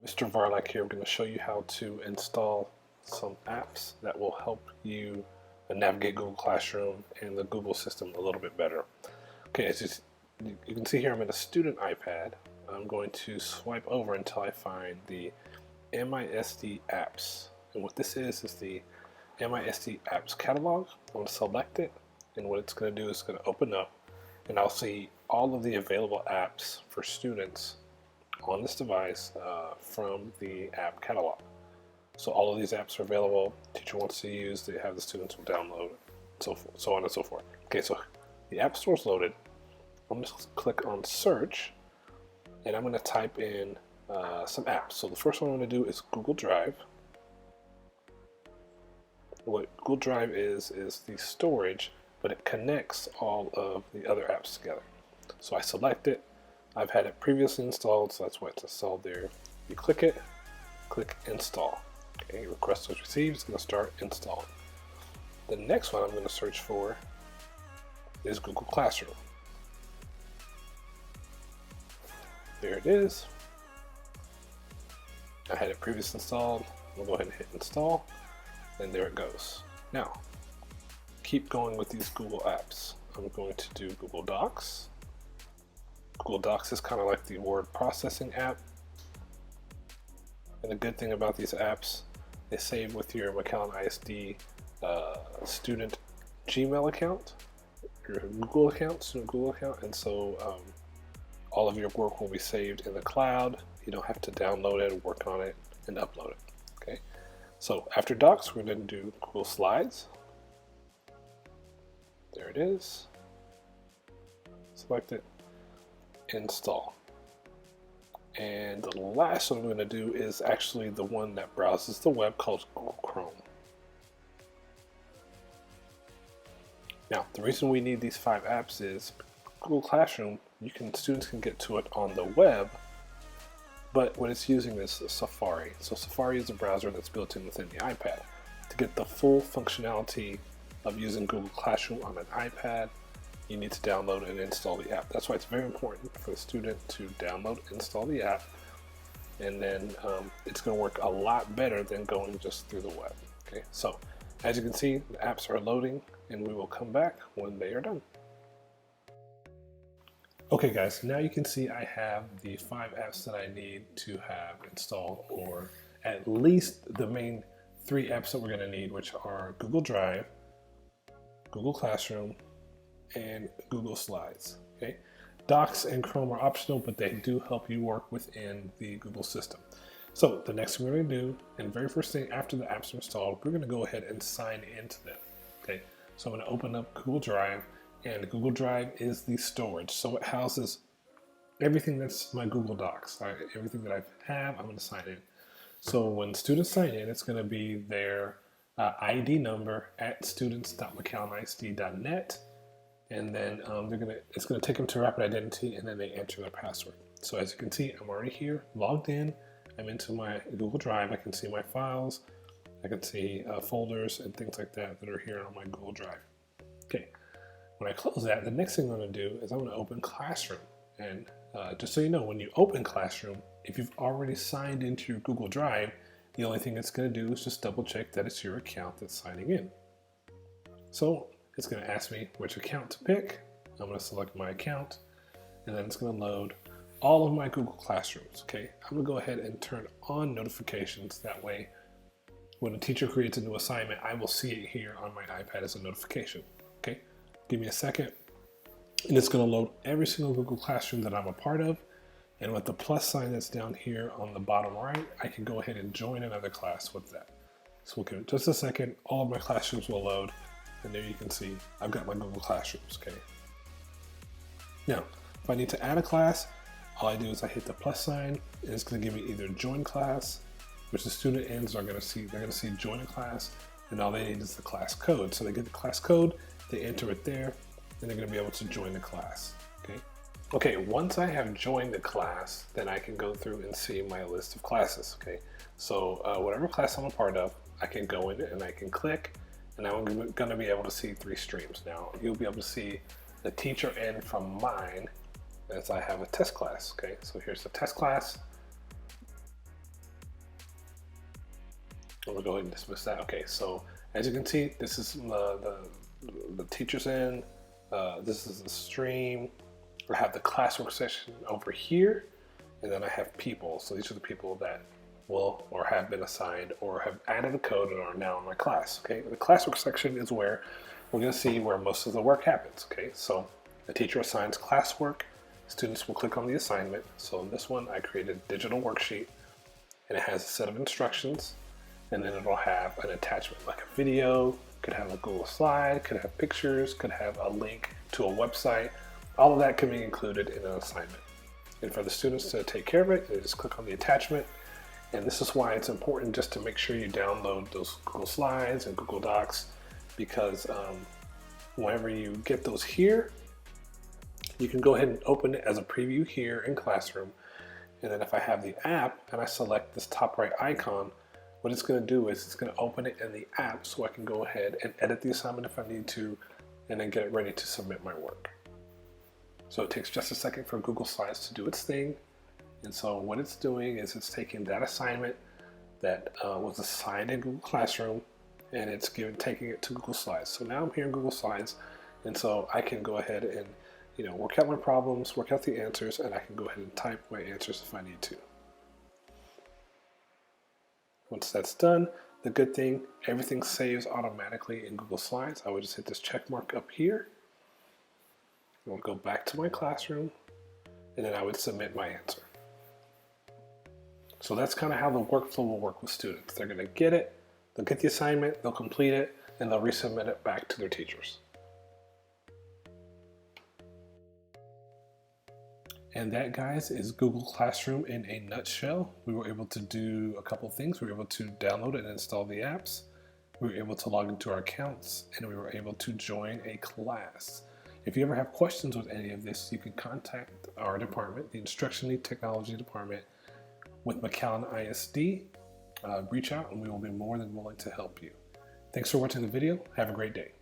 Mr. Varlak here. I'm going to show you how to install some apps that will help you navigate Google Classroom and the Google system a little bit better. Okay, as you can see here, I'm in a student iPad. I'm going to swipe over until I find the MISD apps. And what this is the MISD apps catalog. I'm going to select it, and what it's going to do is going to open up, and I'll see all of the available apps for students on this device from the app catalog. So all of these apps are available. Teacher wants to use, they have the students will download, so on and so forth. Okay, so the app store is loaded. I'm just going to click on search, and I'm going to type in some apps. So the first one I'm going to do is Google Drive. What Google Drive is the storage, but it connects all of the other apps together. So I select it. I've had it previously installed, so that's why it's installed there. You click it, click install. Okay, request was received, it's going to start installing. The next one I'm going to search for is Google Classroom. There it is. I had it previously installed. We'll go ahead and hit install, and there it goes. Now, keep going with these Google apps. I'm going to do Google Docs. Google Docs is kind of like the word processing app. And the good thing about these apps, they save with your McAllen ISD student Gmail account, your Google account, student Google account, and so all of your work will be saved in the cloud. You don't have to download it, work on it, and upload it. Okay. So after Docs, we're going to do Google Slides. There it is. Select it. Install. And the last one I'm going to do is actually the one that browses the web, called Google Chrome. Now, the reason we need these 5 apps is Google Classroom, students can get to it on the web, but what it's using is Safari. So Safari is a browser that's built in within the iPad. To get the full functionality of using Google Classroom on an iPad, you need to download and install the app. That's why it's very important for the student to download, install the app, and then it's going to work a lot better than going just through the web. Okay, so as you can see, the apps are loading, and we will come back when they are done. Okay guys, now you can see I have the 5 apps that I need to have installed, or at least the main 3 apps that we're going to need, which are Google Drive, Google Classroom, and Google Slides. Okay, Docs and Chrome are optional, but they do help you work within the Google system. So the next thing we're going to do, and very first thing after the apps are installed, we're going to go ahead and sign into them. Okay, so I'm going to open up Google Drive, and Google Drive is the storage, so it houses everything that's my Google Docs. Everything that I have, I'm going to sign in. So when students sign in, it's going to be their ID number at students.mcallenisd.net. And then it's going to take them to Rapid Identity, and then they enter their password. So as you can see, I'm already here, logged in. I'm into my Google Drive. I can see my files. I can see folders and things like that that are here on my Google Drive. Okay, when I close that, the next thing I'm going to do is I'm going to open Classroom. And just so you know, when you open Classroom, if you've already signed into your Google Drive, the only thing it's going to do is just double check that it's your account that's signing in. So it's going to ask me which account to pick. I'm going to select my account, and then it's going to load all of my Google Classrooms. Okay, I'm going to go ahead and turn on notifications. That way, when a teacher creates a new assignment, I will see it here on my iPad as a notification. Okay, give me a second, and it's going to load every single Google Classroom that I'm a part of. And with the plus sign that's down here on the bottom right, I can go ahead and join another class with that. So we'll give it just a second. All of my classrooms will load. And there you can see I've got my Google Classrooms. Okay. Now, if I need to add a class, all I do is I hit the plus sign, and it's going to give me either join class, which the student ends are going to see. They're going to see join a class, and all they need is the class code. So they get the class code, they enter it there, and they're going to be able to join the class. Okay. Okay. Once I have joined the class, then I can go through and see my list of classes. Okay. So whatever class I'm a part of, I can go in and I can click. And now I'm going to be able to see 3 streams. Now you'll be able to see the teacher end from mine as I have a test class. Okay, so here's the test class. I'm gonna go ahead and dismiss that. Okay, so as you can see, this is the teachers in. This is the stream. I have the classwork section over here, and then I have people. So these are the people that will or have been assigned or have added a code and are now in my class. Okay, the classwork section is where we're going to see where most of the work happens. Okay, so the teacher assigns classwork. Students will click on the assignment. So in this one, I created a digital worksheet, and it has a set of instructions, and then it'll have an attachment like a video, could have a Google slide, could have pictures, could have a link to a website. All of that can be included in an assignment. And for the students to take care of it, they just click on the attachment. And this is why it's important just to make sure you download those Google Slides and Google Docs, because whenever you get those here, you can go ahead and open it as a preview here in Classroom. And then if I have the app and I select this top right icon, what it's going to do is it's going to open it in the app so I can go ahead and edit the assignment if I need to, and then get it ready to submit my work. So it takes just a second for Google Slides to do its thing. And so what it's doing is it's taking that assignment that was assigned in Google Classroom, and it's taking it to Google Slides. So now I'm here in Google Slides, and so I can go ahead and work out my problems, work out the answers, and I can go ahead and type my answers if I need to. Once that's done, the good thing, everything saves automatically in Google Slides. I would just hit this check mark up here. I'll go back to my classroom, and then I would submit my answer. So that's kind of how the workflow will work with students. They're going to get it, they'll get the assignment, they'll complete it, and they'll resubmit it back to their teachers. And that, guys, is Google Classroom in a nutshell. We were able to do a couple things. We were able to download and install the apps. We were able to log into our accounts, and we were able to join a class. If you ever have questions with any of this, you can contact our department, the Instruction Lead Technology Department with McAllen ISD. Reach out and we will be more than willing to help you. Thanks for watching the video. Have a great day.